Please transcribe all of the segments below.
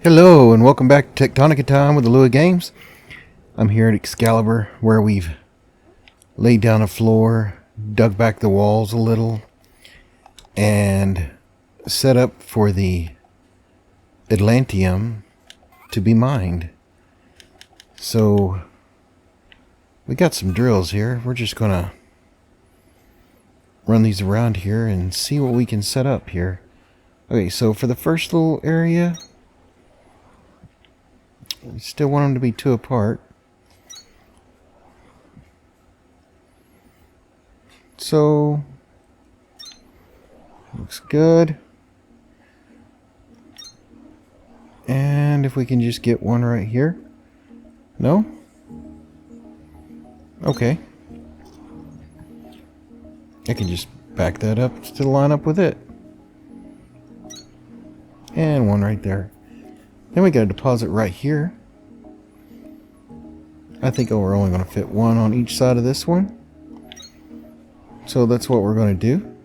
Hello and welcome back to Tectonica Time with the Lua Games. I'm here at Excalibur where we've laid down a floor, dug back the walls a little, and set up for the Atlantium to be mined. So we got some drills here. We're just gonna run these around here and see what we can set up here. Okay, so for the first little area, we still want them to be two apart. So, looks good. And if we can just get one right here. No? Okay. I can just back that up to line up with it. And one right there. Then we got a deposit right here. I think we're only going to fit one on each side of this one. So that's what we're going to do.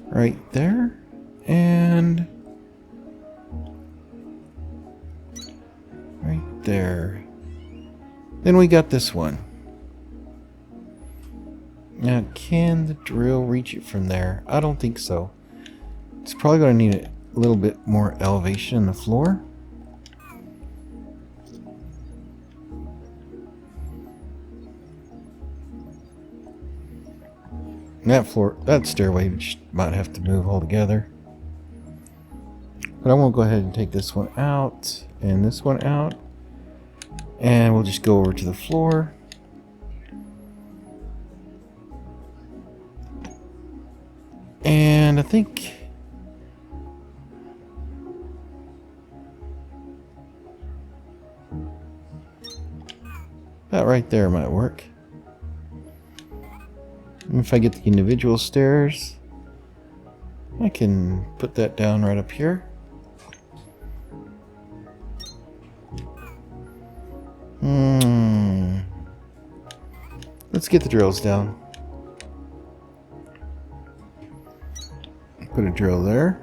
Right there. And right there. Then we got this one. Now, can the drill reach it from there? I don't think so. It's probably going to need a little bit more elevation in the floor. That stairway might have to move altogether. But I'm going to go ahead and take this one out and this one out. And we'll just go over to the floor. And I think that right there might work. If I get the individual stairs, I can put that down right up here. Let's get the drills down. Put a drill there.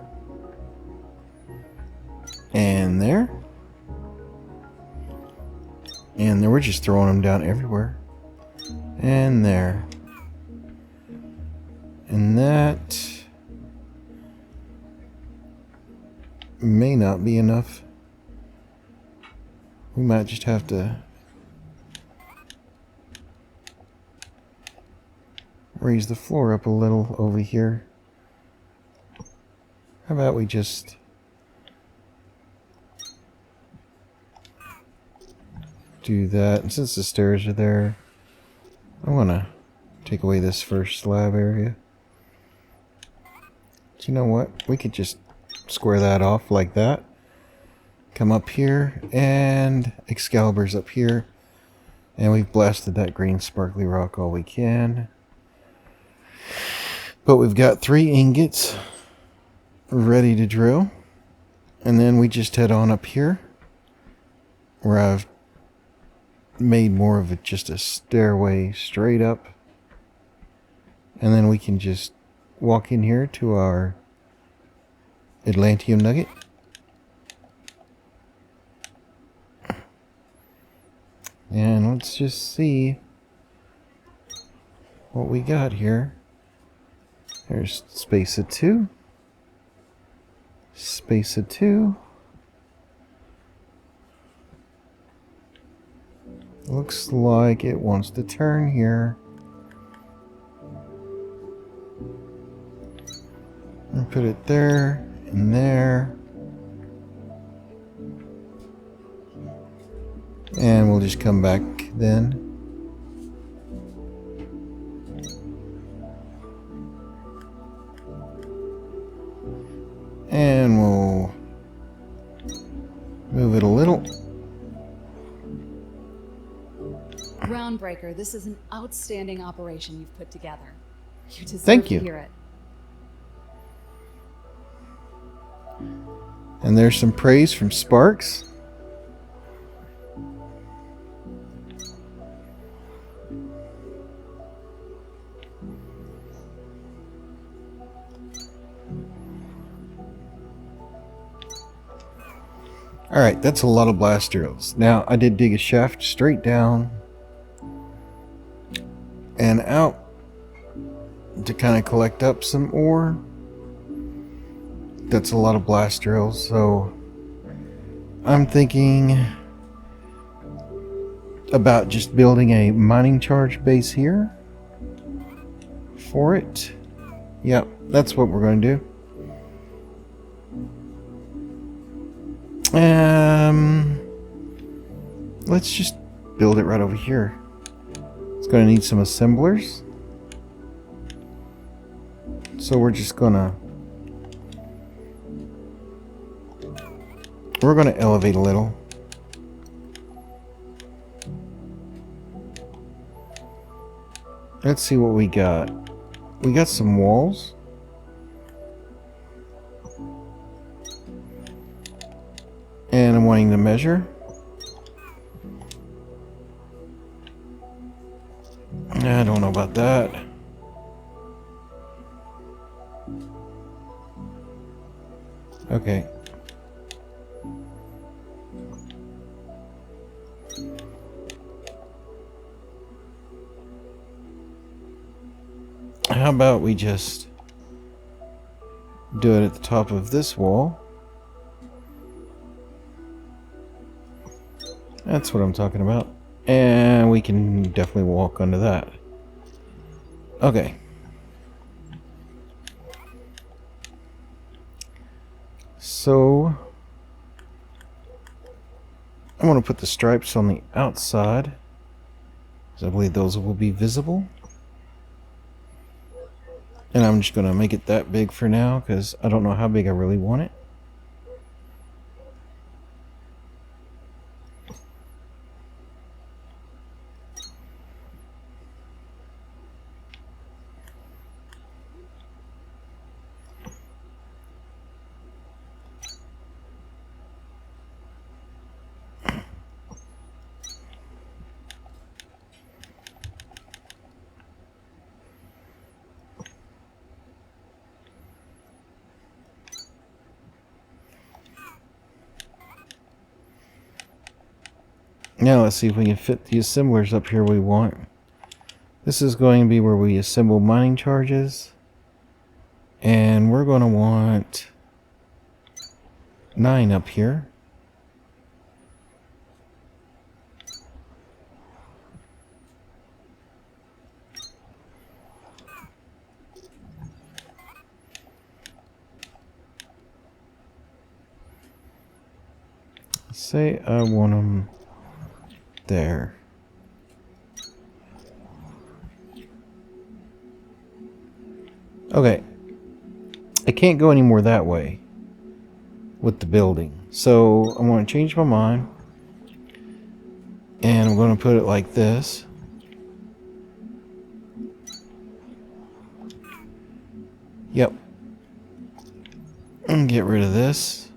And there. And then we're just throwing them down everywhere. And there. And that may not be enough. We might just have to raise the floor up a little over here. How about we just do that? And since the stairs are there, I want to take away this first slab area. But you know what? We could just square that off like that. Come up here, and Excalibur's up here. And we've blasted that green sparkly rock all we can. But we've got 3 ingots ready to drill. And then we just head on up here, where I've made more of it just a stairway straight up. And then we can just walk in here to our Atlantium nugget. And let's just see what we got here. There's space of 2. Space of 2. Looks like it wants to turn here. And put it there and there. And we'll just come back then. And we'll move it a little. Groundbreaker, this is an outstanding operation you've put together. You deserve Thank you. to hear it. And there's some praise from Sparks. Alright, that's a lot of blast drills. Now, I did dig a shaft straight down and out to kind of collect up some ore. That's a lot of blast drills, so I'm thinking about just building a mining charge base here for it. Yep, that's what we're going to do. Let's just build it right over here. It's going to need some assemblers. So we're going to elevate a little. Let's see what we got. We got some walls. And I'm wanting to measure. I don't know about that. Okay. How about we just do it at the top of this wall? That's what I'm talking about. And we can definitely walk under that. Okay. So I'm going to put the stripes on the outside, because I believe those will be visible. And I'm just going to make it that big for now, because I don't know how big I really want it. Now let's see if we can fit the assemblers up here we want. This is going to be where we assemble mining charges. And we're going to want 9 up here. Say I want them there. Okay. I can't go any more that way with the building. So I'm going to change my mind. And I'm going to put it like this. Yep. And get rid of this.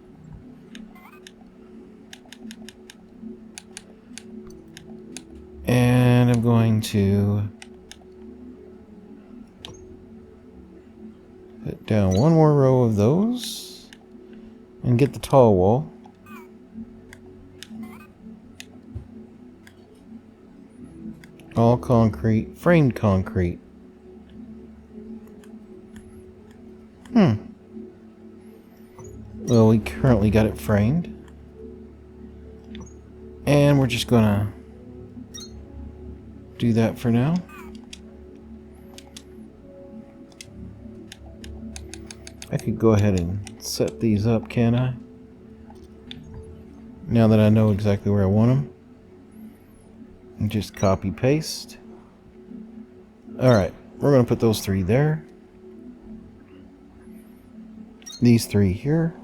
And I'm going to put down one more row of those and get the tall wall. All concrete, framed concrete. Well, we currently got it framed. And we're just gonna do that for now. I could go ahead and set these up, can I? Now that I know exactly where I want them. And just copy paste. Alright, we're going to put those 3 there. These 3 here.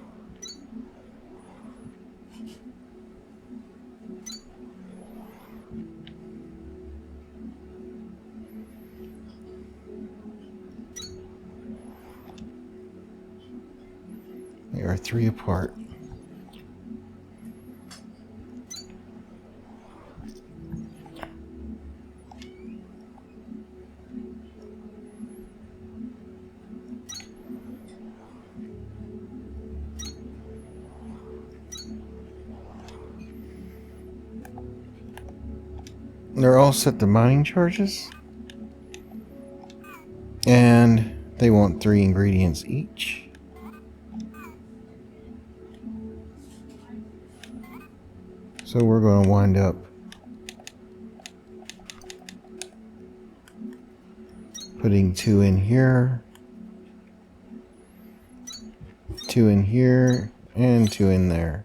They are 3 apart. They're all set to mining charges. And they want 3 ingredients each. So we're going to wind up putting 2 in here, 2 in here, and 2 in there.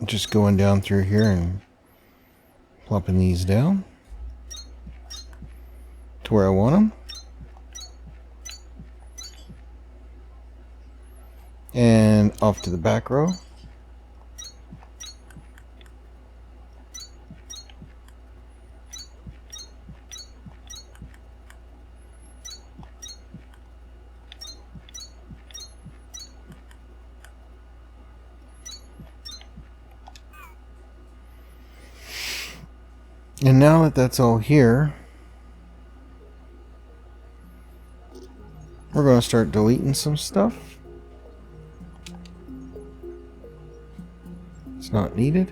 Just going down through here and plopping these down to where I want them. And off to the back row. And now that that's all here, we're going to start deleting some stuff. It's not needed.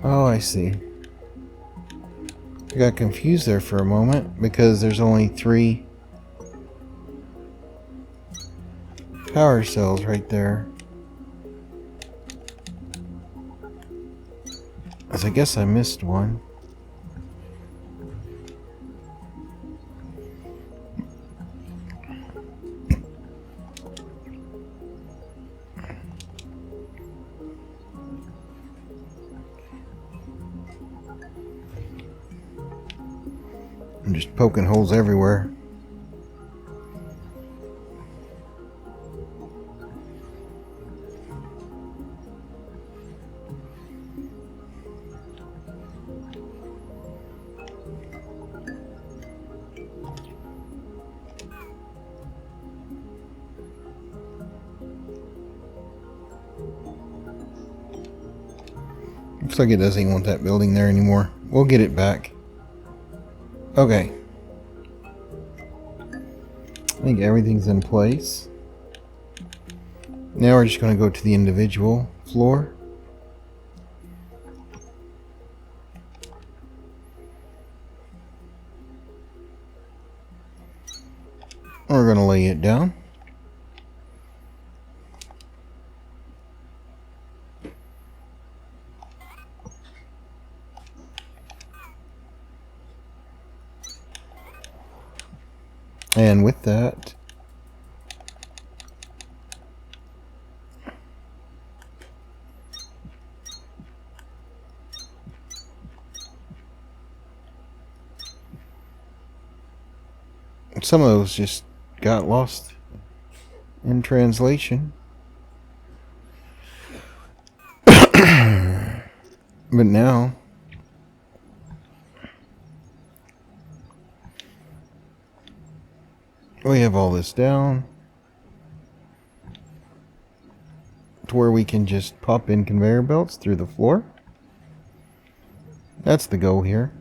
Oh, I see. I got confused there for a moment because there's only 3 power cells right there. As I guess I missed one. I'm just poking holes everywhere. Looks like it doesn't even want that building there anymore. We'll get it back. Okay. I think everything's in place. Now we're just going to go to the individual floor. We're going to lay it down. And with that, some of those just got lost in translation. But now we have all this down to where we can just pop in conveyor belts through the floor. That's the goal here.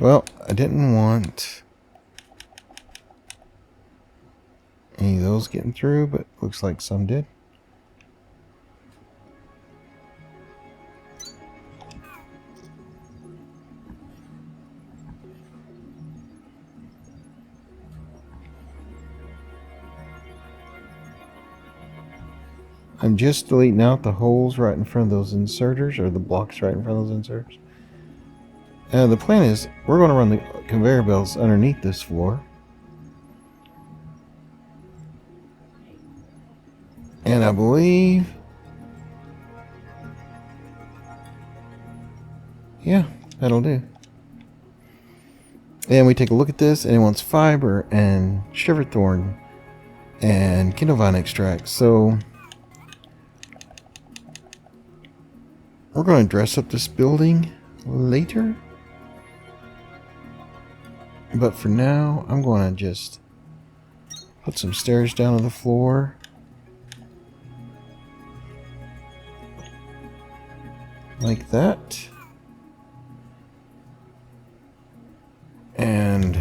Well, I didn't want any of those getting through, but looks like some did. I'm just deleting out the holes right in front of those inserters, or the blocks right in front of those inserters. The plan is we're going to run the conveyor belts underneath this floor. And I believe... yeah, that'll do. And we take a look at this, and it wants fiber and Shiverthorn and Kindlevine extract. So we're going to dress up this building later. But for now, I'm going to just put some stairs down to the floor. Like that. And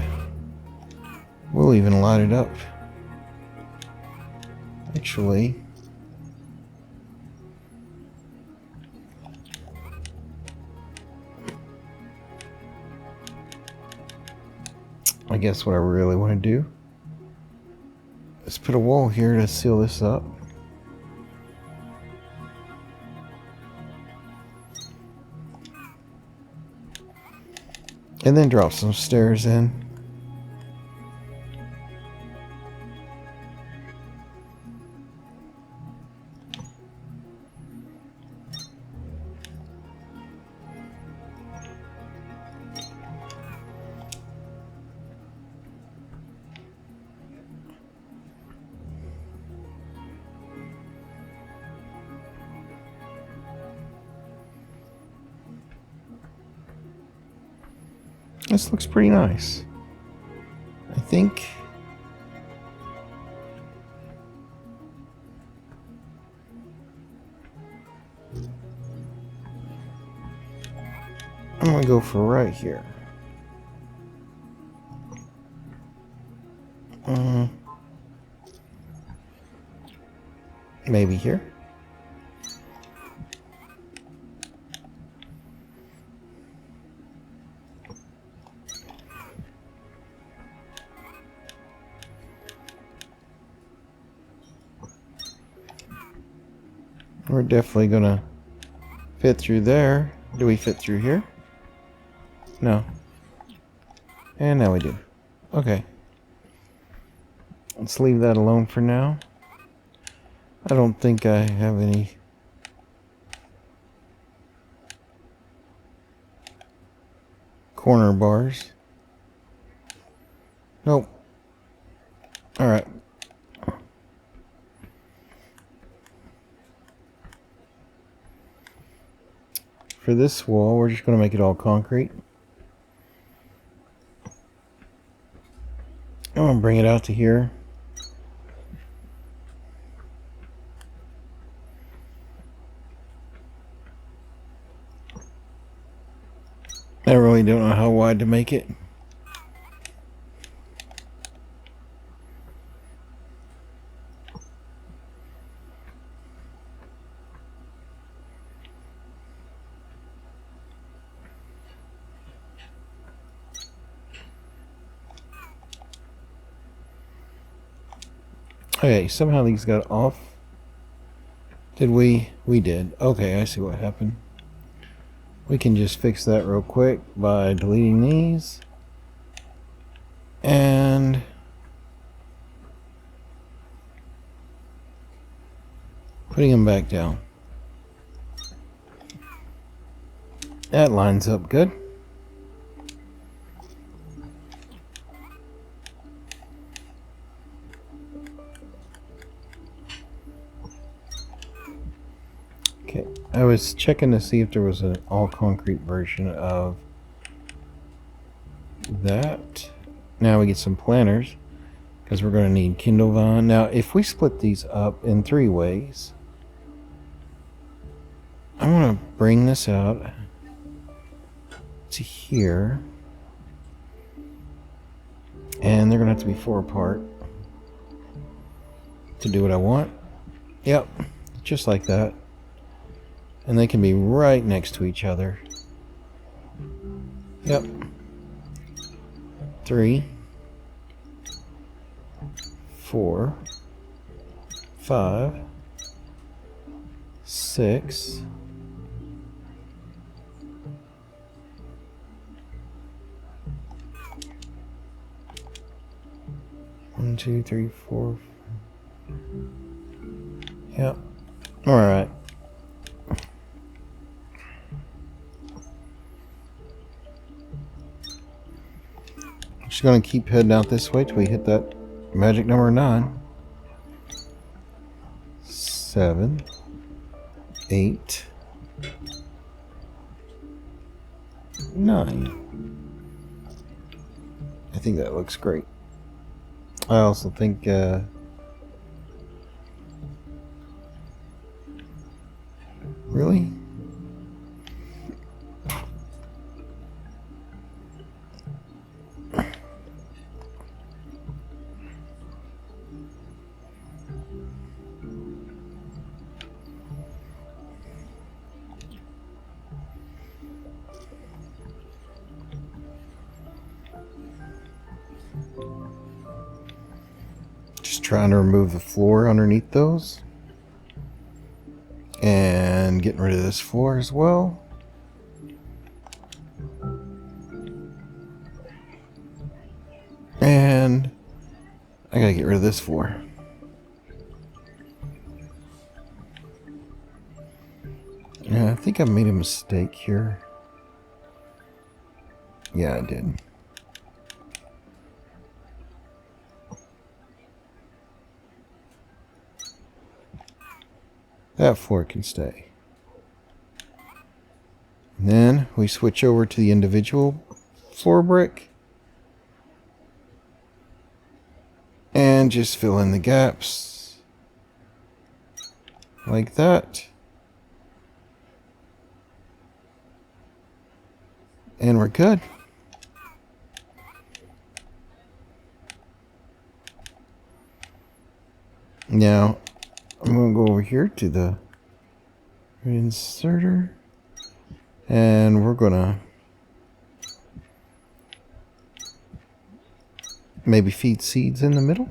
we'll even light it up. Actually, I guess what I really want to do is put a wall here to seal this up. And then drop some stairs in. This looks pretty nice, I think. I'm gonna go for right here. Maybe here. We're definitely gonna fit through there. Do we fit through here? No. And now we do. Okay. Let's leave that alone for now. I don't think I have any corner bars. Nope. Alright. For this wall, we're just going to make it all concrete. I'm going to bring it out to here. I really don't know how wide to make it. Okay, somehow these got off. Did we? We did. Okay, I see what happened. We can just fix that real quick by deleting these. And putting them back down. That lines up good. Okay, I was checking to see if there was an all concrete version of that. Now we get some planters because we're going to need Kindlevine. Now, if we split these up in 3 ways, I'm going to bring this out to here, and they're going to have to be 4 apart to do what I want. Yep, just like that. And they can be right next to each other. Yep. 3, 4, 5, 6. One, two, three, four. Yep. All right. Just gonna keep heading out this way till we hit that magic number 9. 7, 8, 9. I think that looks great. I also think really? Just trying to remove the floor underneath those. And getting rid of this floor as well. And I gotta get rid of this floor. Yeah, I think I made a mistake here. Yeah, I did. That floor can stay. And then we switch over to the individual floor brick. And just fill in the gaps. Like that. And we're good. Now, I'm going to go over here to the inserter. And we're going to maybe feed seeds in the middle.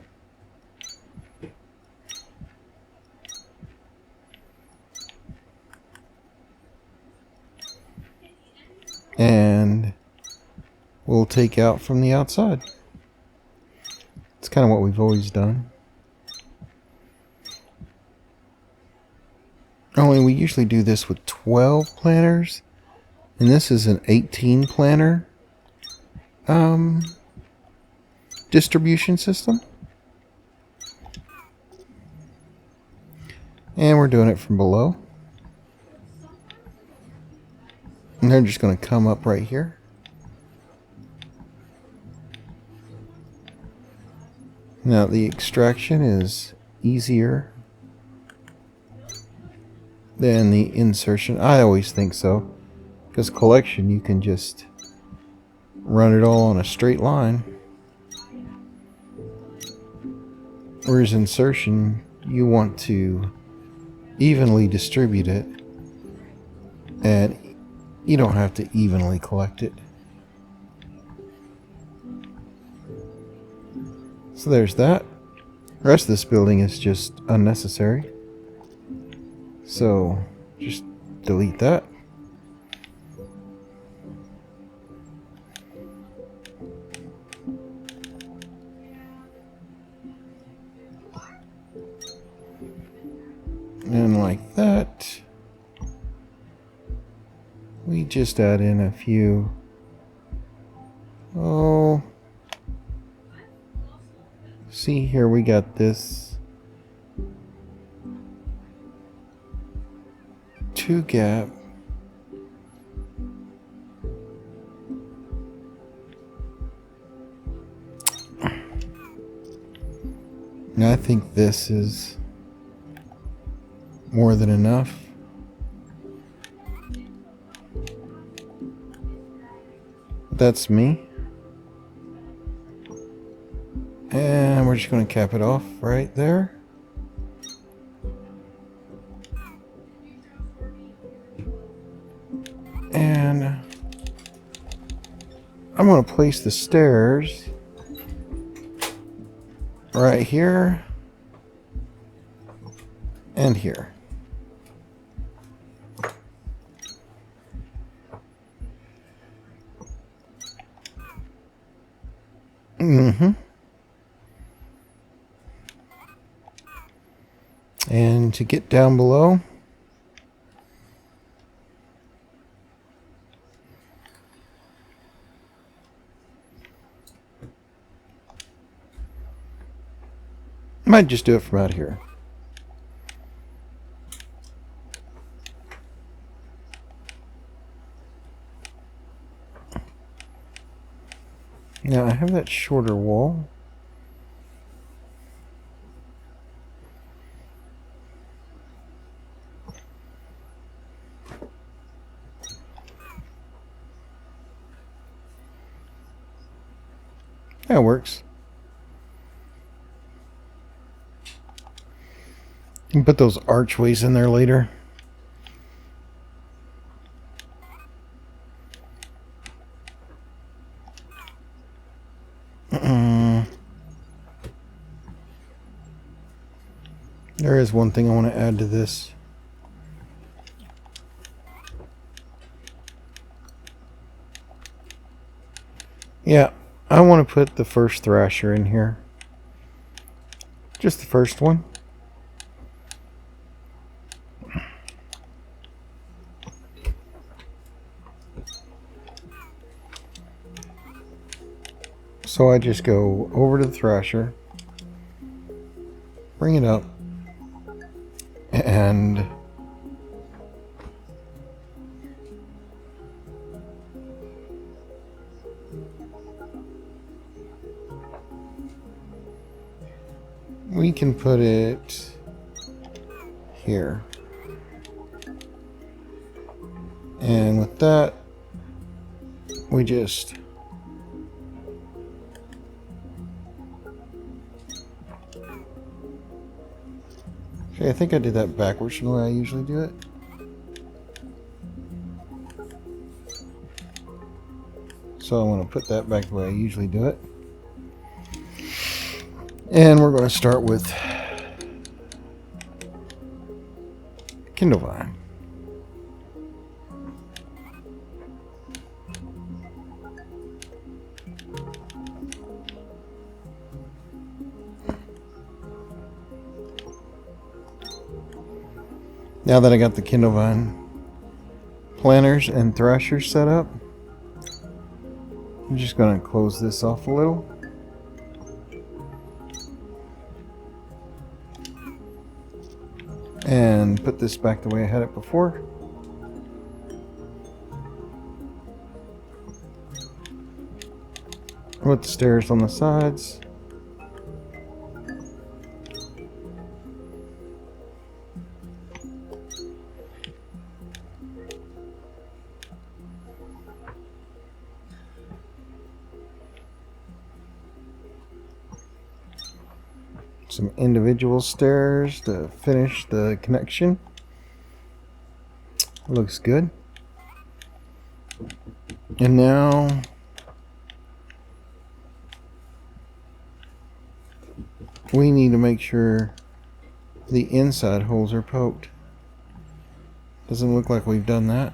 And we'll take out from the outside. It's kind of what we've always done. Only we usually do this with 12 planters. And this is an 18 planter distribution system. And we're doing it from below. And they're just going to come up right here. Now the extraction is easier than the insertion. I always think so. Because collection, you can just run it all on a straight line. Whereas insertion, you want to evenly distribute it. And you don't have to evenly collect it. So there's that. The rest of this building is just unnecessary. So just delete that. And like that, we just add in a few, see here we got this 2 gap. And I think this is more than enough. That's me. And we're just going to cap it off right there. And I'm going to place the stairs right here and here. Mm-hmm. And to get down below, might just do it from out here. Now I have that shorter wall. That works. You can put those archways in there later. There is one thing I want to add to this. Yeah, I want to put the first thrasher in here. Just the first one. So I just go over to the thrasher, bring it up, and we can put it here. And with that, we just okay, I think I did that backwards from the way I usually do it. So I want to put that back the way I usually do it. And we're going to start with Kindlevine. Now that I got the Kindlevine planters and thrashers set up, I'm just going to close this off a little. And put this back the way I had it before. Put the stairs on the sides. Some individual stairs to finish the connection. Looks good. And now we need to make sure the inside holes are poked. Doesn't look like we've done that.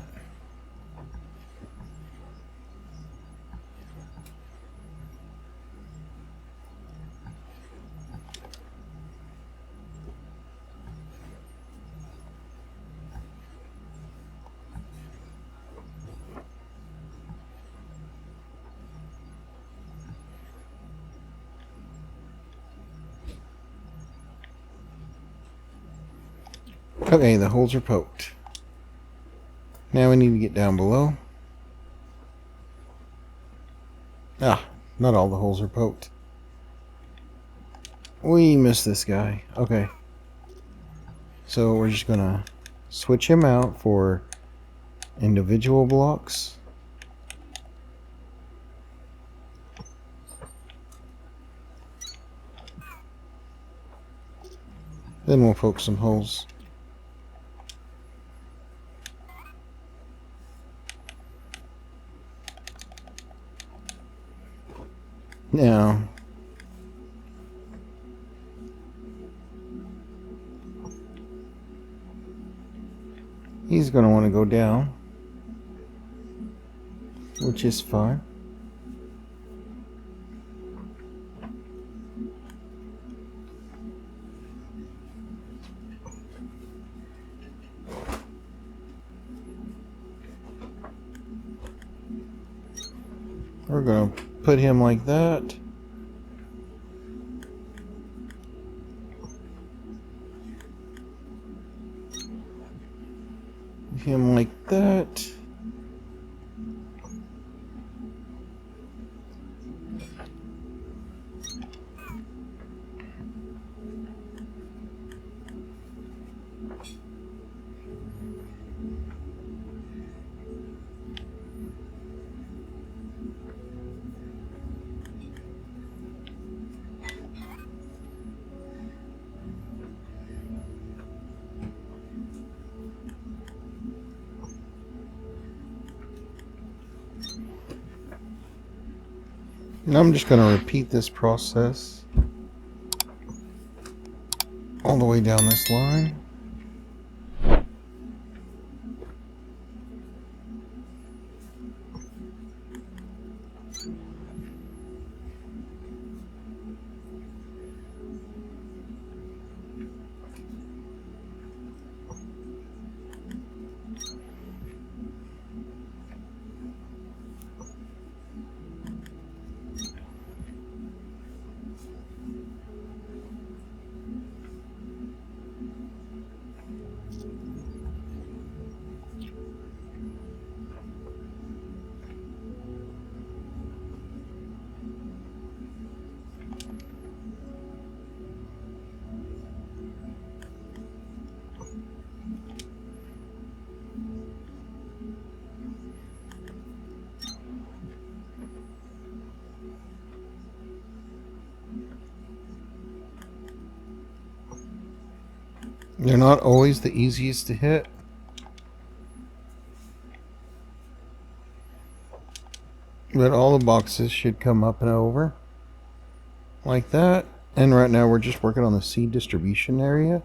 Okay, the holes are poked. Now we need to get down below. Ah, not all the holes are poked. We missed this guy. Okay. So we're just gonna switch him out for individual blocks. Then we'll poke some holes. Now, he's going to want to go down, which is fine. We're going to put him like that. Him like that. And I'm just going to repeat this process all the way down this line. They're not always the easiest to hit. But all the boxes should come up and over like that. And right now we're just working on the seed distribution area.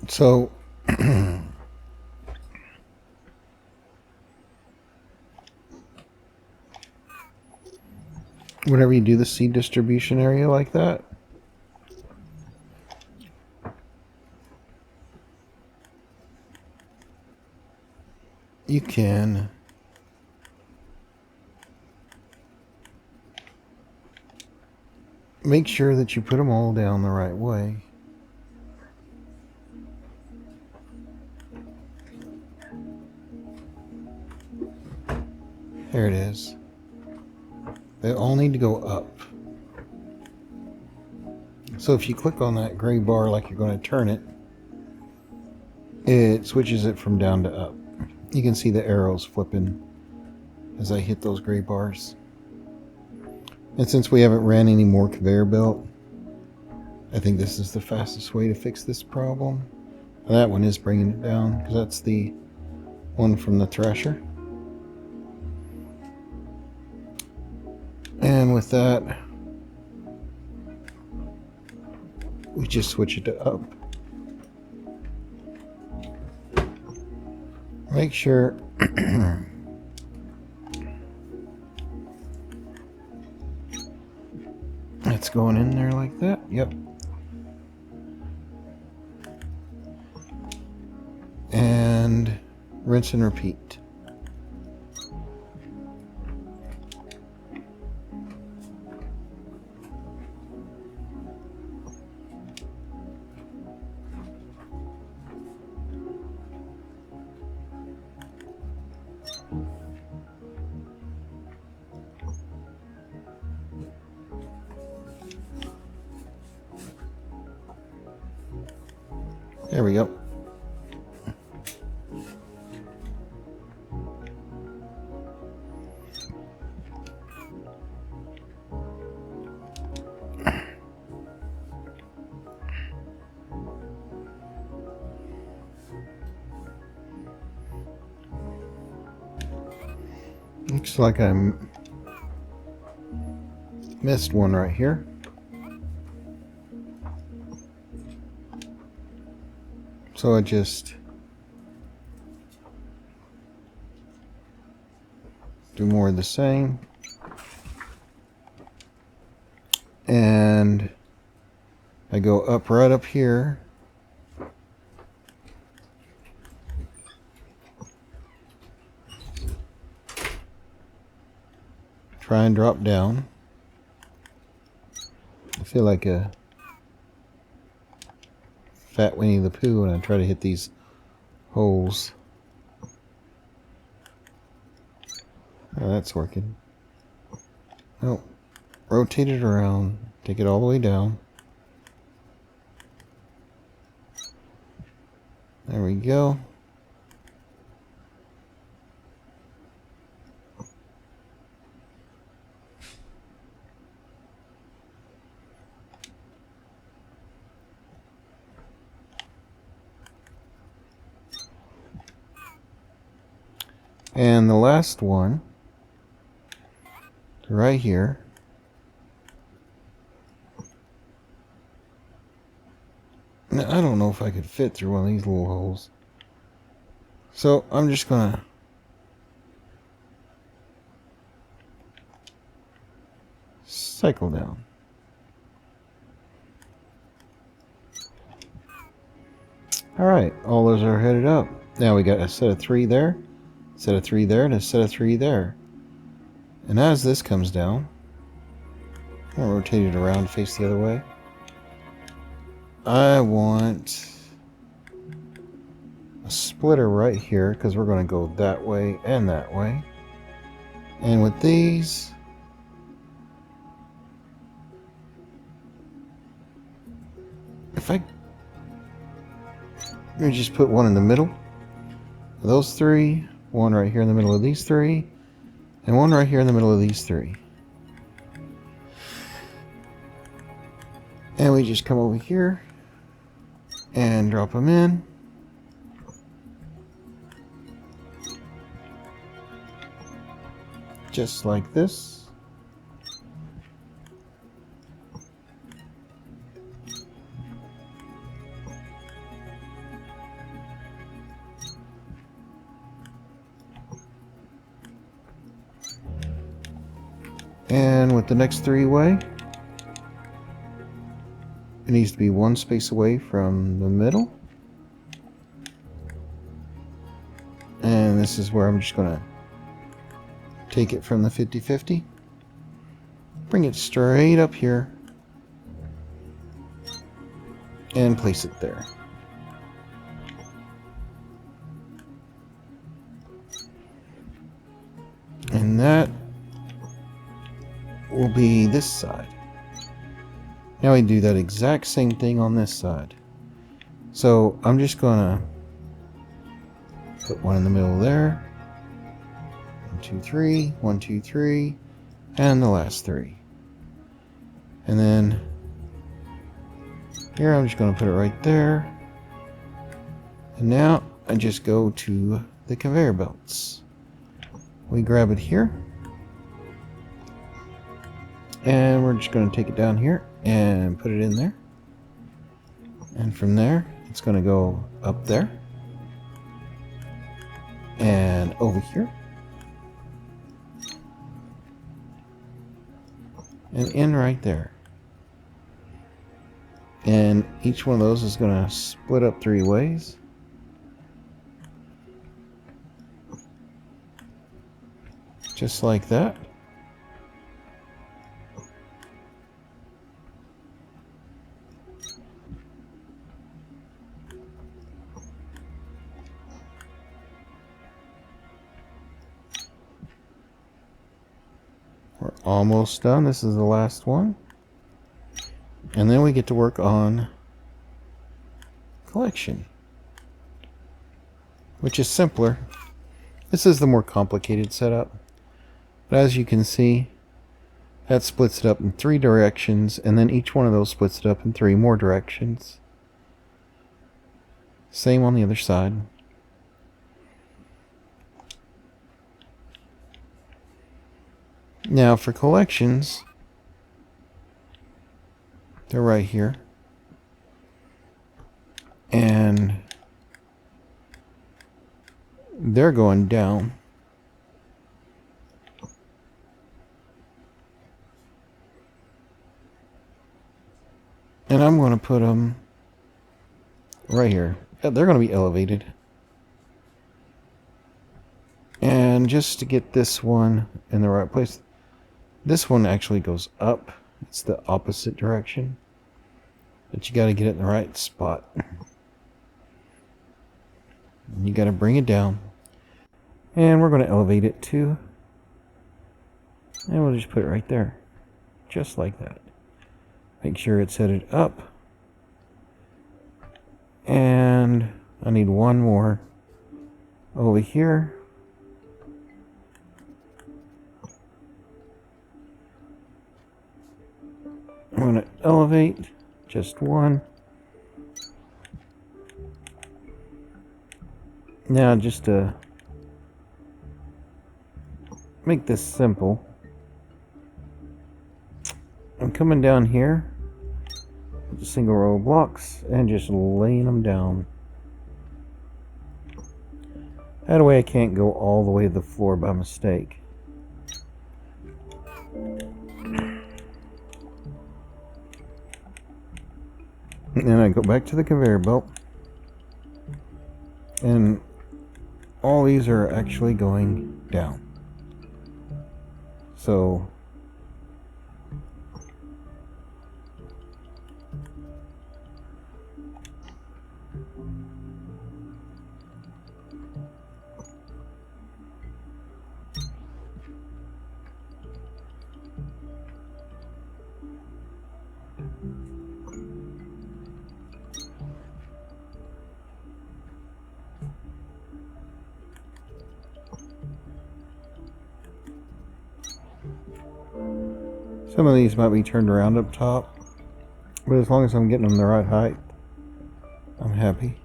So whenever you do the seed distribution area like that, you can make sure that you put them all down the right way. There it is. They all need to go up. So if you click on that gray bar like you're going to turn it, it switches it from down to up. You can see the arrows flipping as I hit those gray bars. And since we haven't ran any more conveyor belt, I think this is the fastest way to fix this problem. And that one is bringing it down because that's the one from the thrasher. And with that, we just switch it to up. Make sure it's going in there like that. Yep. And rinse and repeat. There we go. Looks like I'm Missed one right here. So I just do more of the same. And I go up right up here. Try and drop down. I feel like a fat Winnie the Pooh when I try to hit these holes. Oh, that's working. Oh, rotate it around. Take it all the way down. There we go. And the last one, right here. Now, I don't know if I could fit through one of these little holes. So I'm just gonna cycle down. Alright, all those are headed up. Now we got a set of 3 there, a set of 3 there, and a set of 3 there. And as this comes down, I'll rotate it around, face the other way. I want a splitter right here, because we're going to go that way and that way. And with these, if I... Let me just put one in the middle of those 3, one right here in the middle of these 3, and one right here in the middle of these 3. And we just come over here and drop them in. Just like this. And with the next 3 away, it needs to be 1 space away from the middle. And this is where I'm just going to take it from the 50-50. Bring it straight up here. And place it there. And that will be this side. Now we do that exact same thing on this side. So I'm just gonna put one in the middle there. 1, 2, 3, 1, 2, 3, and the last 3. And then here I'm just gonna put it right there. And now I just go to the conveyor belts. We grab it here. And we're just going to take it down here and put it in there. And from there, it's going to go up there. And over here. And in right there. And each one of those is going to split up 3 ways. Just like that. We're almost done. This is the last one. And then we get to work on collection, which is simpler. This is the more complicated setup. But as you can see, that splits it up in 3 directions, and then each one of those splits it up in 3 more directions. Same on the other side. Now for collections, They're right here. And they're going down. And I'm going to put them right here. They're going to be elevated. And just to get this one in the right place, this one actually goes up. It's the opposite direction. But you got to get it in the right spot. You got to bring it down. And we're going to elevate it too. And we'll just put it right there. Just like that. Make sure it's headed up. And I need one more over here. I'm going to elevate just one. Now, just to make this simple, I'm coming down here with a single row of blocks and just laying them down. That way I can't go all the way to the floor by mistake. And then I go back to the conveyor belt. And all these are actually going down. So some of these might be turned around up top, but as long as I'm getting them the right height, I'm happy.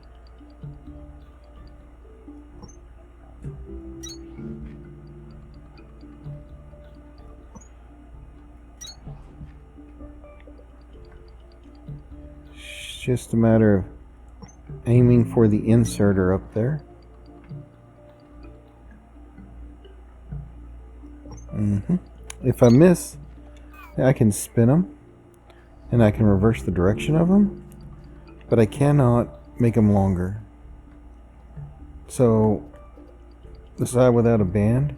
It's just a matter of aiming for the inserter up there. If I miss, I can spin them and I can reverse the direction of them, but I cannot make them longer. So the side without a band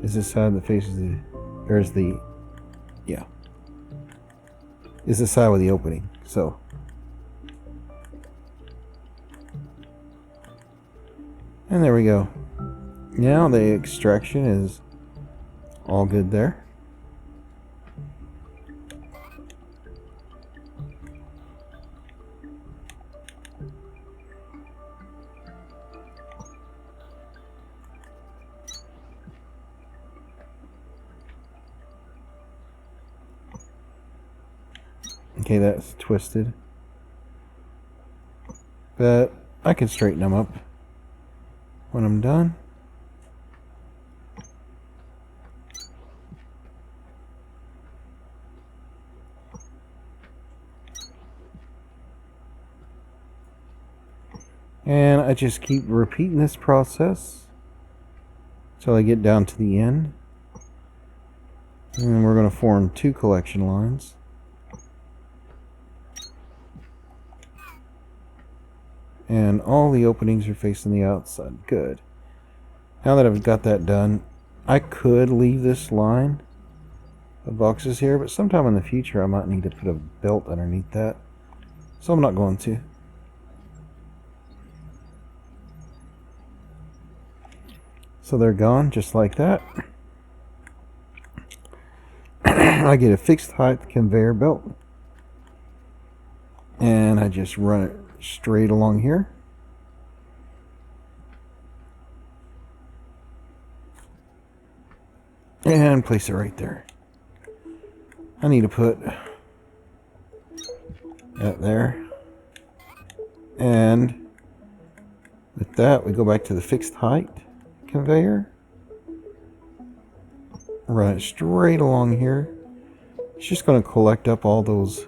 is the side that faces the, is the side with the opening. So and there we go. Now the extraction is all good there. Okay, that's twisted, but I can straighten them up when I'm done. And I just keep repeating this process until I get down to the end. And we're going to form two collection lines. And all the openings are facing the outside. Good. Now that I've got that done, I could leave this line of boxes here, but sometime in the future I might need to put a belt underneath that. So I'm not going to. So they're gone just like that. I get a fixed height conveyor belt. And I just run it straight along here. And place it right there. I need to put that there. And with that, we go back to the fixed height conveyor. Run it straight along here. It's just going to collect up all those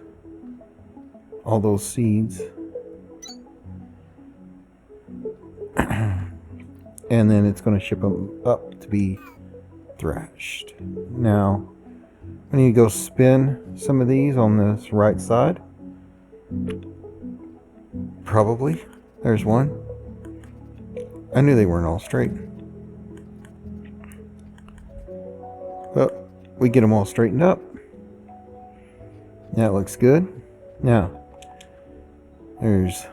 all those seeds. And then it's going to ship them up to be thrashed. Now, I need to go spin some of these on this right side. Probably. There's one. I knew they weren't all straight. But we get them all straightened up. That looks good. Now, there's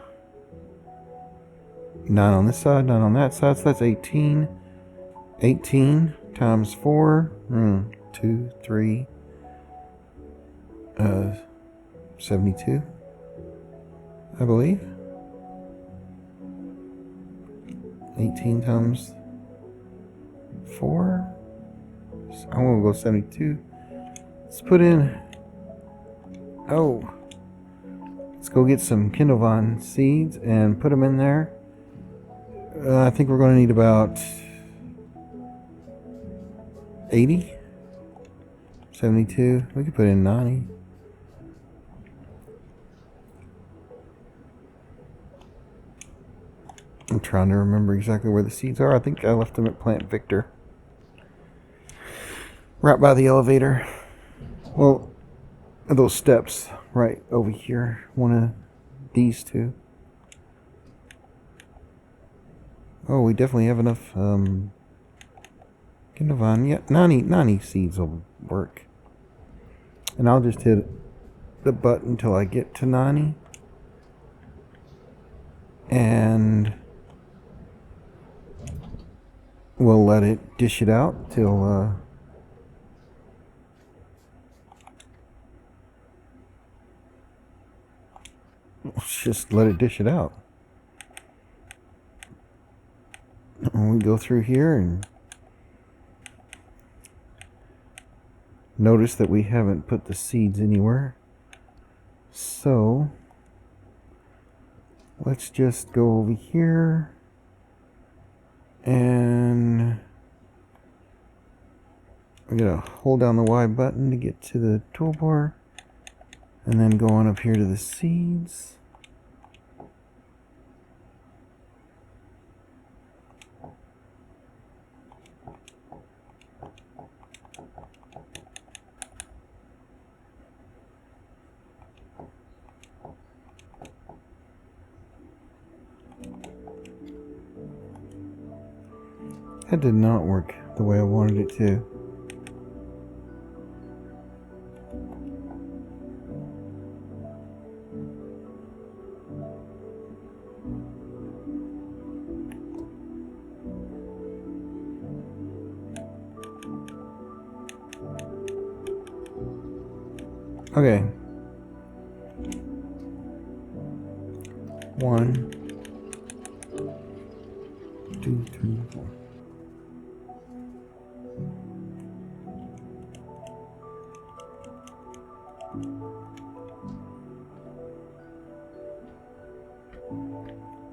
9 on this side, 9 on that side, so that's 18. 18 times 4, 2, 3, 72, I believe. 18 times 4, so I'm gonna go 72. Let's put in, let's go get some Kindlevine seeds and put them in there. I think we're going to need about 80, 72. We could put in 90. I'm trying to remember exactly where the seeds are. I think I left them at Plant Victor, right by the elevator. Well, those steps right over here. One of these two. Oh, we definitely have enough Kindlevine. Yeah, 90 seeds will work. And I'll just hit the button until I get to 90. And we'll let it dish it out till let's just let it dish it out. And we go through here and notice that we haven't put the seeds anywhere. So let's just go over here and we're gonna hold down the Y button to get to the toolbar and then go on up here to the seeds. That did not work the way I wanted it to. Okay. 1, 2, 3, 4.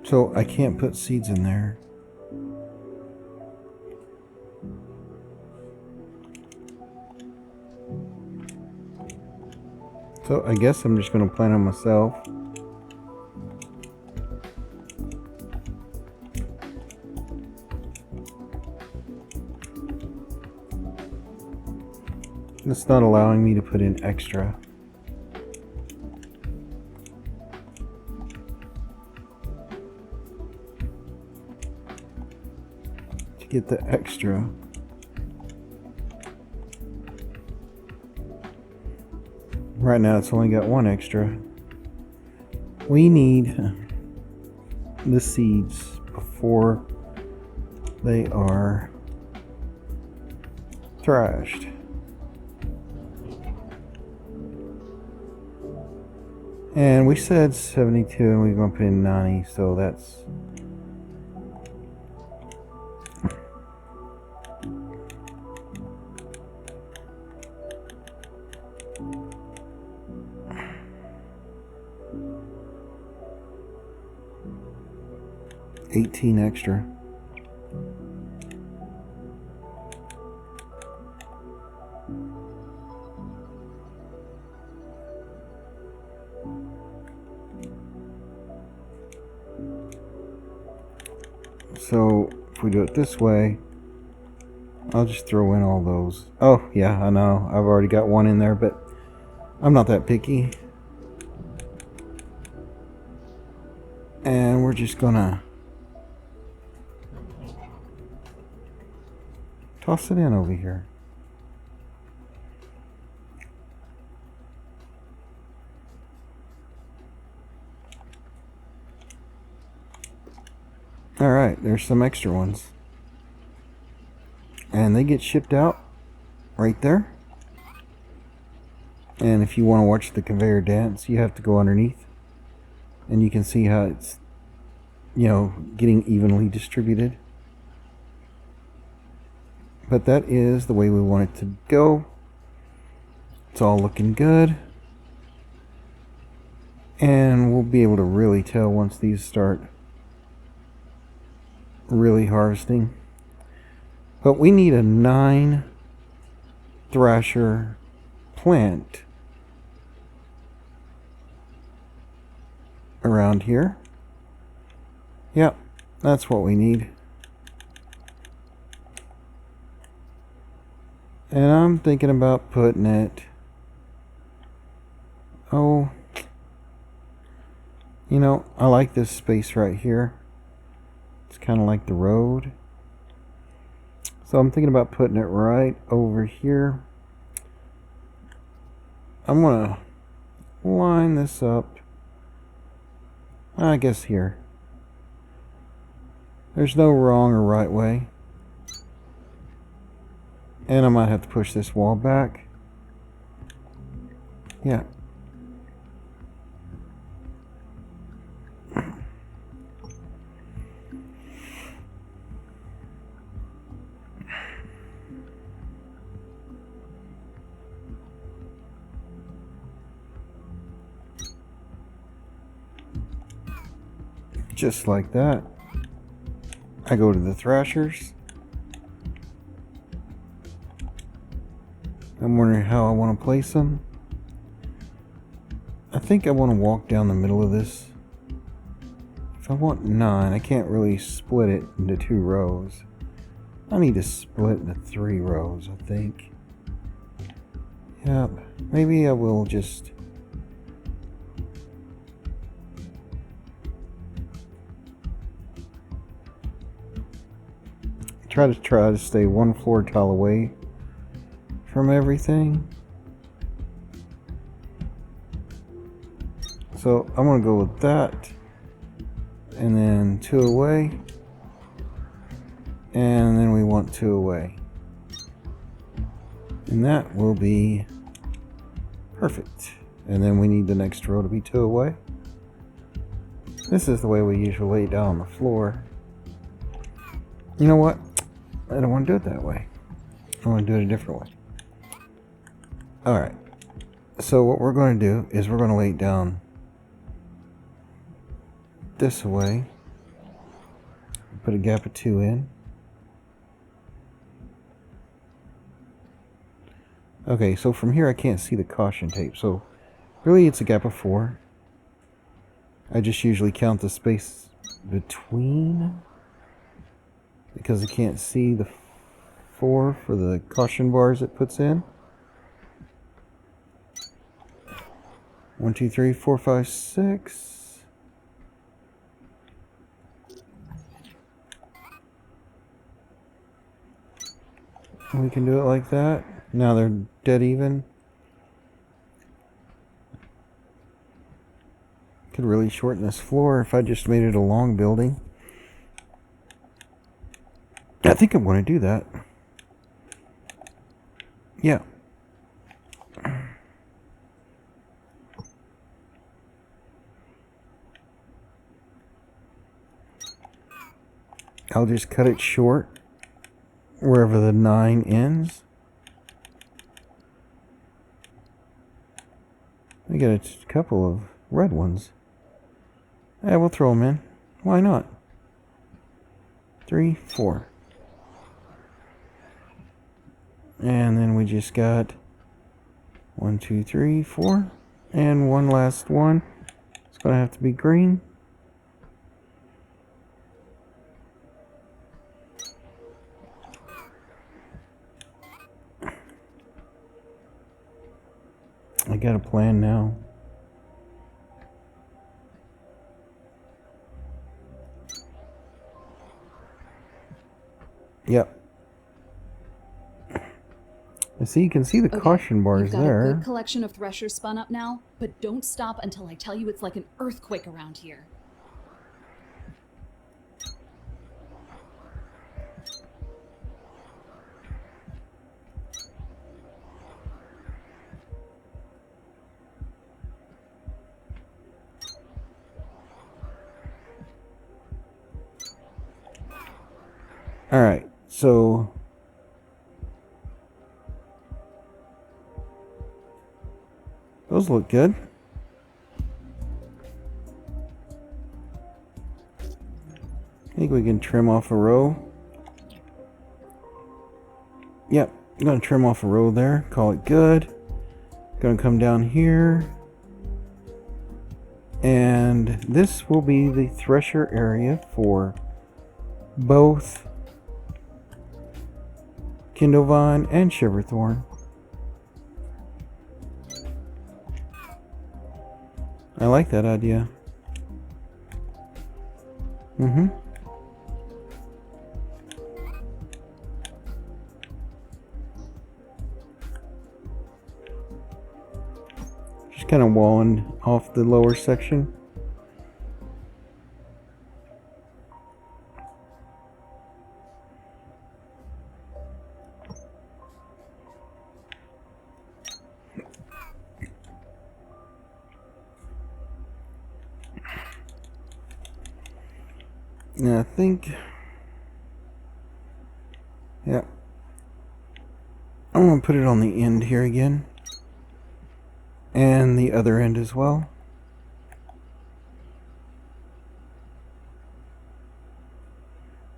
So I can't put seeds in there. So I guess I'm just going to plant them myself. It's not allowing me to put in extra. To get the extra, right now it's only got 1 extra. We need the seeds before they are thrashed. And we said 72 and we're going to put in 90, so that's $18 extra. So if we do it this way, I'll just throw in all those. Oh yeah, I know, I've already got one in there, but I'm not that picky. And we're just gonna toss it in over here. Alright, there's some extra ones. And they get shipped out right there. And if you want to watch the conveyor dance, you have to go underneath. And you can see how it's, you know, getting evenly distributed. But that is the way we want it to go. It's all looking good. And we'll be able to really tell once these start really harvesting. But we need a 9 thrasher plant around here. Yep, that's what we need. And I'm thinking about putting it, oh, you know, I like this space right here. It's kind of like the road. So I'm thinking about putting it right over here. I'm gonna line this up, I guess here. There's no wrong or right way. And I might have to push this wall back. Yeah. Just like that. I go to the thrashers. I'm wondering how I want to place them. I think I want to walk down the middle of this. If I want 9, I can't really split it into 2 rows. I need to split into 3 rows, I think. Yep, maybe I will just try to stay 1 floor tile away from everything. So I'm gonna go with that, and then 2 away, and then we want 2 away, and that will be perfect. And then we need the next row to be 2 away. This is the way we usually lay it down on the floor. You know what? I don't want to do it that way. I want to do it a different way. Alright. So what we're going to do is we're going to lay it down this way. Put a gap of 2 in. Okay, so from here I can't see the caution tape. So really it's a gap of 4. I just usually count the space between, because I can't see the 4 for the caution bars it puts in. 1, 2, 3, 4, 5, 6. We can do it like that. Now they're dead even. Could really shorten this floor if I just made it a long building. I think I'm going to do that. Yeah. I'll just cut it short wherever the 9 ends. We got a couple of red ones. Yeah, we'll throw them in. Why not? 3, 4. And then we just got 1, 2, 3, 4. And one last one. It's going to have to be green. I got a plan now. Yep. See, you can see the caution bars you've got there. a good collection of thrashers spun up now, but don't stop until I tell you it's like an earthquake around here. Alright, so those look good. I think we can trim off a row. Yep, I'm going to trim off a row there. Call it good. Going to come down here. And this will be the thresher area for both Kindlevine and Shiverthorn. I like that idea. Just kind of walling off the lower section. Yeah, I think, yeah, I'm going to put it on the end here again, and the other end as well.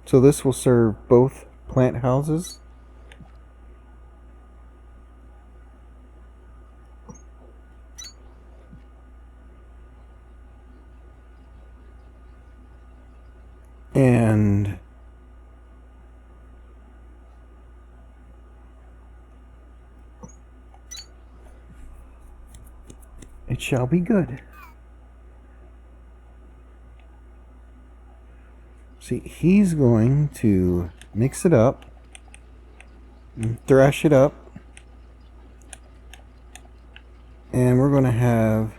So this will serve both plant houses. And it shall be good. See, he's going to mix it up, and thrash it up, and we're going to have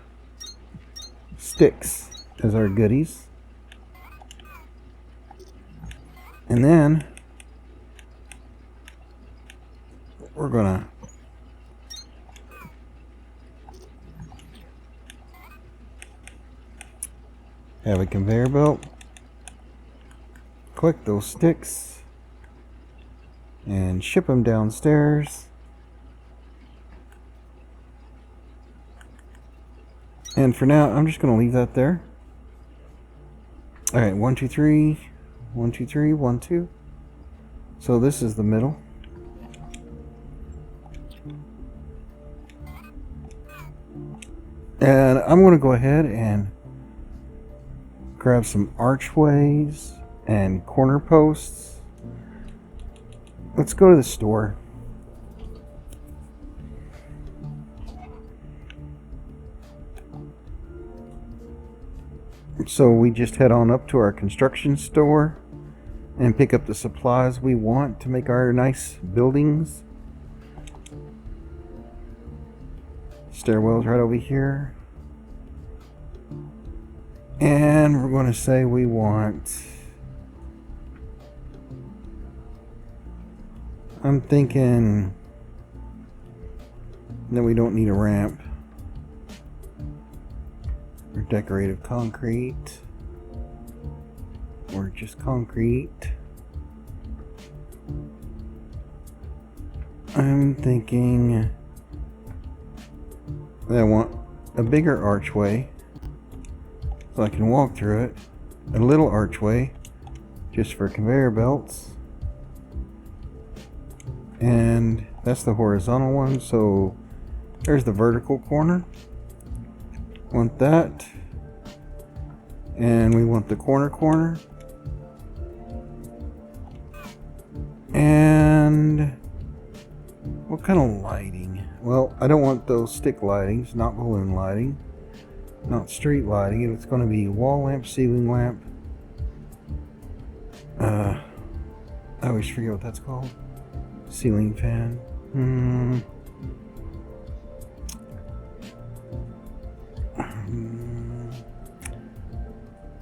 sticks as our goodies. And then we're gonna have a conveyor belt, collect those sticks, and ship them downstairs. And for now, I'm just gonna leave that there. All right, 1, 2, 3. 1, 2, 3, 1, 2. So this is the middle. And I'm going to go ahead and grab some archways and corner posts. Let's go to the store. So we just head on up to our construction store and pick up the supplies we want to make our nice buildings. Stairwell's right over here. And we're going to say we want, I'm thinking that we don't need a ramp. Or decorative concrete. Or just concrete. I'm thinking that I want a bigger archway so I can walk through it. A little archway just for conveyor belts. And that's the horizontal one, so there's the vertical corner. Want that. And we want the corner. And what kind of lighting? Well, I don't want those stick lightings, not balloon lighting, not street lighting. It's going to be wall lamp, ceiling lamp. I always forget what that's called. Ceiling fan.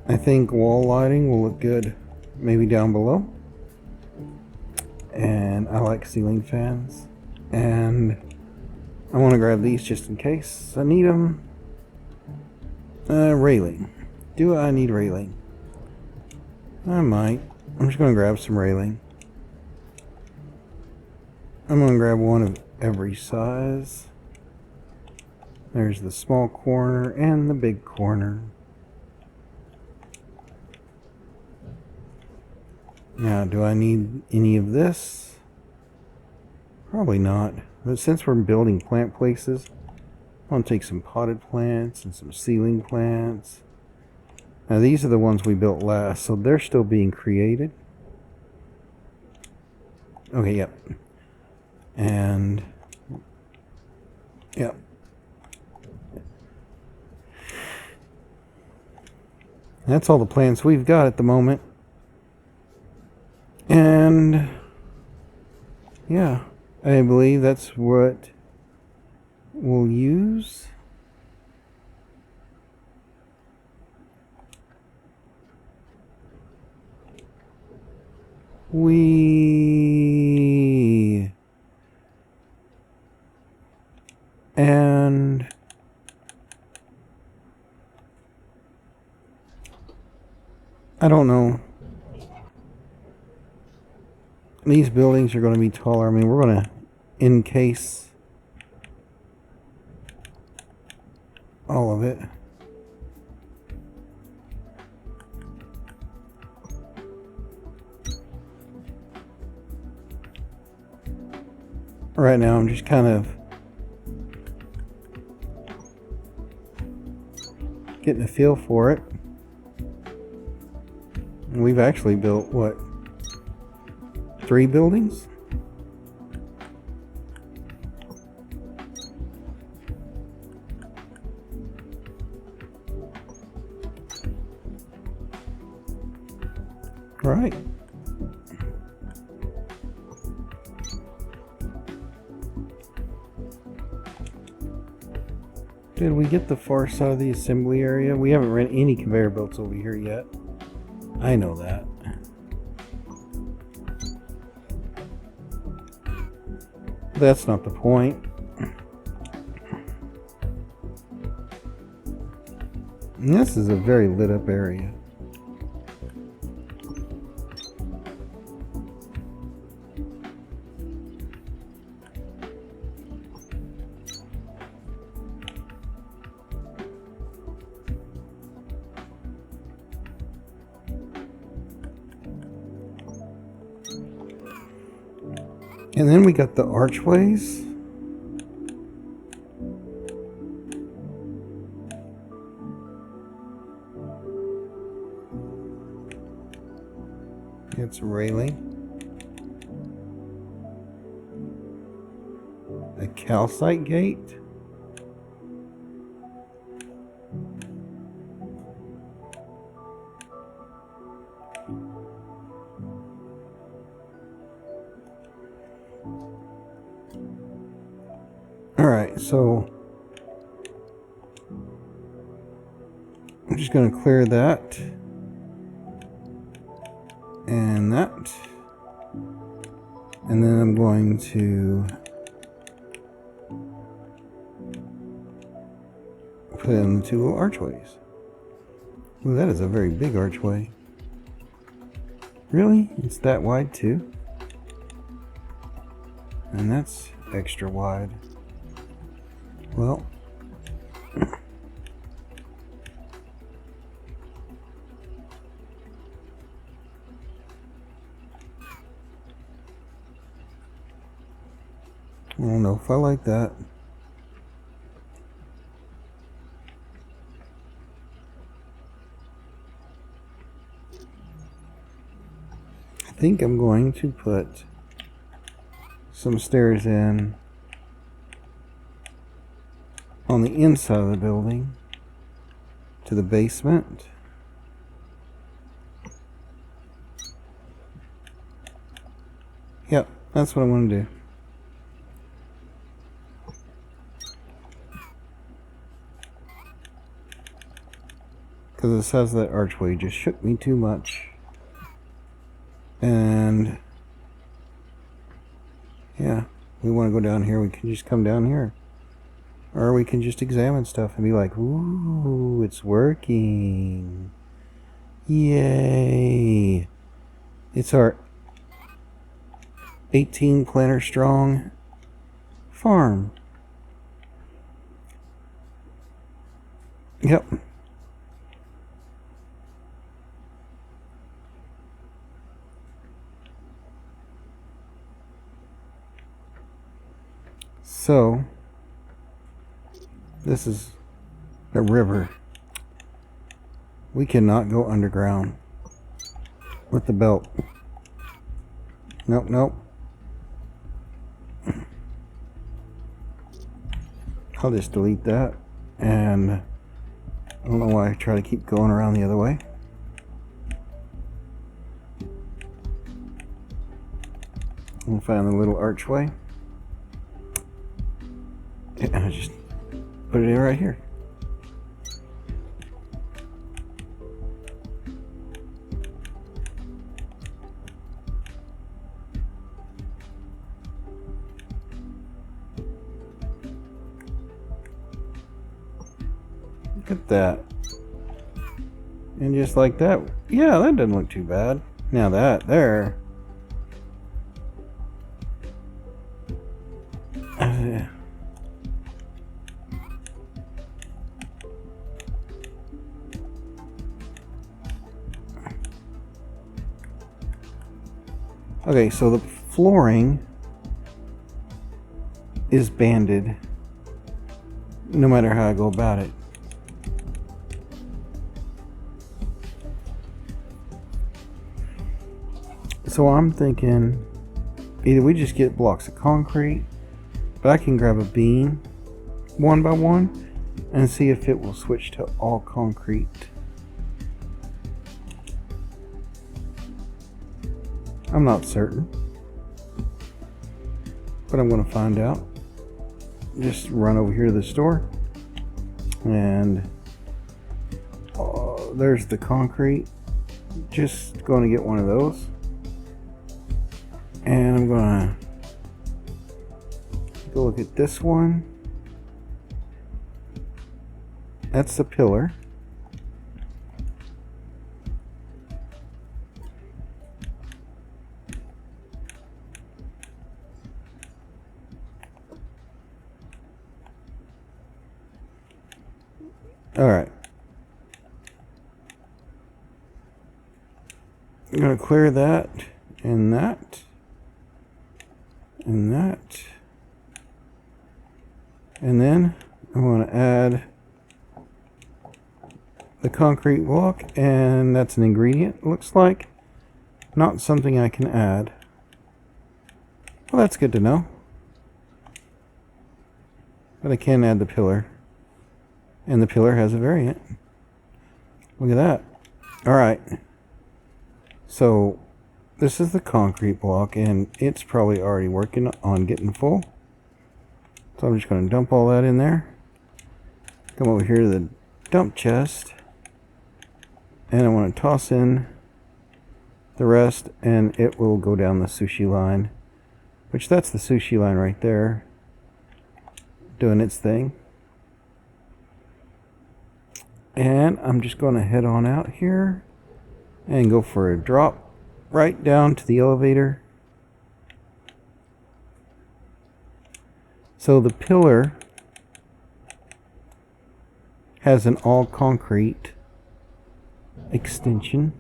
I think wall lighting will look good maybe down below. And I like ceiling fans. And I want to grab these just in case I need them. Railing. Do I need railing? I might. I'm just going to grab some railing. I'm going to grab one of every size. There's the small corner and the big corner. Now, do I need any of this? Probably not. But since we're building plant places, I'm going to take some potted plants and some ceiling plants. Now, these are the ones we built last, so they're still being created. Okay, yep. And, yep. That's all the plants we've got at the moment. And yeah, I believe that's what we'll use. And I don't know. These buildings are going to be taller. I mean, we're going to encase all of it. Right now, I'm just kind of getting a feel for it. And we've actually built, what, 3 buildings? Right. Did we get the far side of the assembly area? We haven't ran any conveyor belts over here yet. I know that. That's not the point. And this is a very lit up area. And then we got the archways. It's railing. A calcite gate. Alright, so I'm just going to clear that and that, and then I'm going to put in the 2 little archways. Ooh, that is a very big archway. Really? It's that wide too? And that's extra wide. Well, I don't know if I like that. I think I'm going to put some stairs in on the inside of the building to the basement. Yep, that's what I want to do. Because the size of that archway just shook me too much. And yeah, we want to go down here. We can just come down here. Or we can just examine stuff and be like, ooh, it's working. Yay. It's our 18 planter strong farm. Yep. So, this is a river. We cannot go underground with the belt. Nope, nope. I'll just delete that. And I don't know why I try to keep going around the other way. And find the little archway. And I just put it in right here. Look at that. And just like that, yeah, that doesn't look too bad. Now that there. Okay, so the flooring is banded no matter how I go about it. So I'm thinking either we just get blocks of concrete, but I can grab a beam one by one and see if it will switch to all concrete. I'm not certain, but I'm going to find out. Just run over here to the store, and there's the concrete. Just going to get one of those, and I'm going to go look at this one. That's the pillar. All right. I'm going to clear that and that and that. And then I want to add the concrete block, and that's an ingredient, looks like. Not something I can add. Well, that's good to know. But I can add the pillar. And the pillar has a variant. Look at that. Alright. So, this is the concrete block, and it's probably already working on getting full. So I'm just going to dump all that in there. Come over here to the dump chest. And I want to toss in the rest, and it will go down the sushi line. Which, that's the sushi line right there. Doing its thing. And I'm just going to head on out here and go for a drop right down to the elevator. So the pillar has an all concrete extension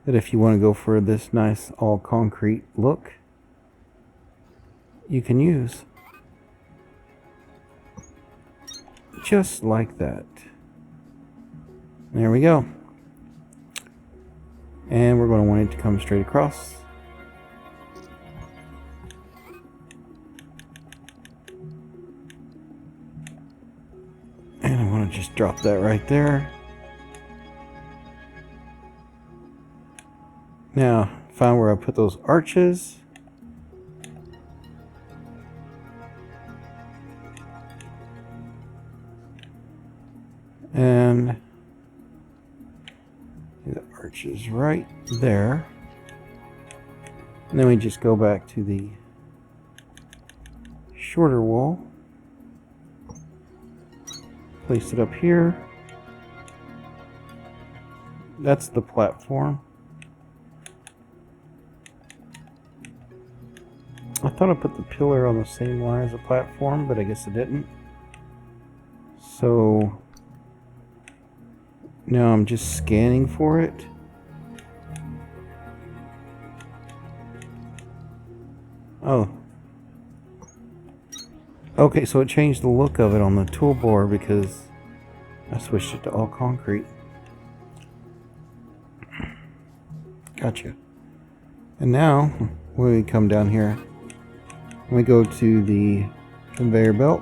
that if you want to go for this nice all concrete look, you can use. Just like that. There we go. And we're going to want it to come straight across. just drop that right there. Now, find where I put those arches. And the arches right there. And then we just go back to the shorter wall. Place it up here. That's the platform. I thought I put the pillar on the same line as the platform, but I guess I didn't. So now I'm just scanning for it. Oh. Okay, so it changed the look of it on the toolbar because I switched it to all concrete. Gotcha. And now, when we come down here, we go to the conveyor belt.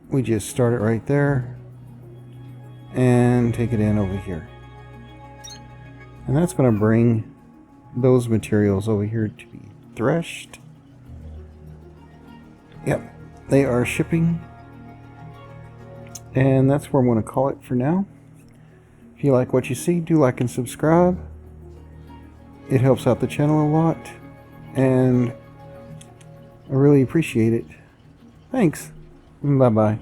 We just start it right there and take it in over here. And that's going to bring those materials over here to be threshed. Yep, they are shipping. And that's where I'm going to call it for now. If you like what you see, do like and subscribe. It helps out the channel a lot. And I really appreciate it. Thanks. Bye-bye.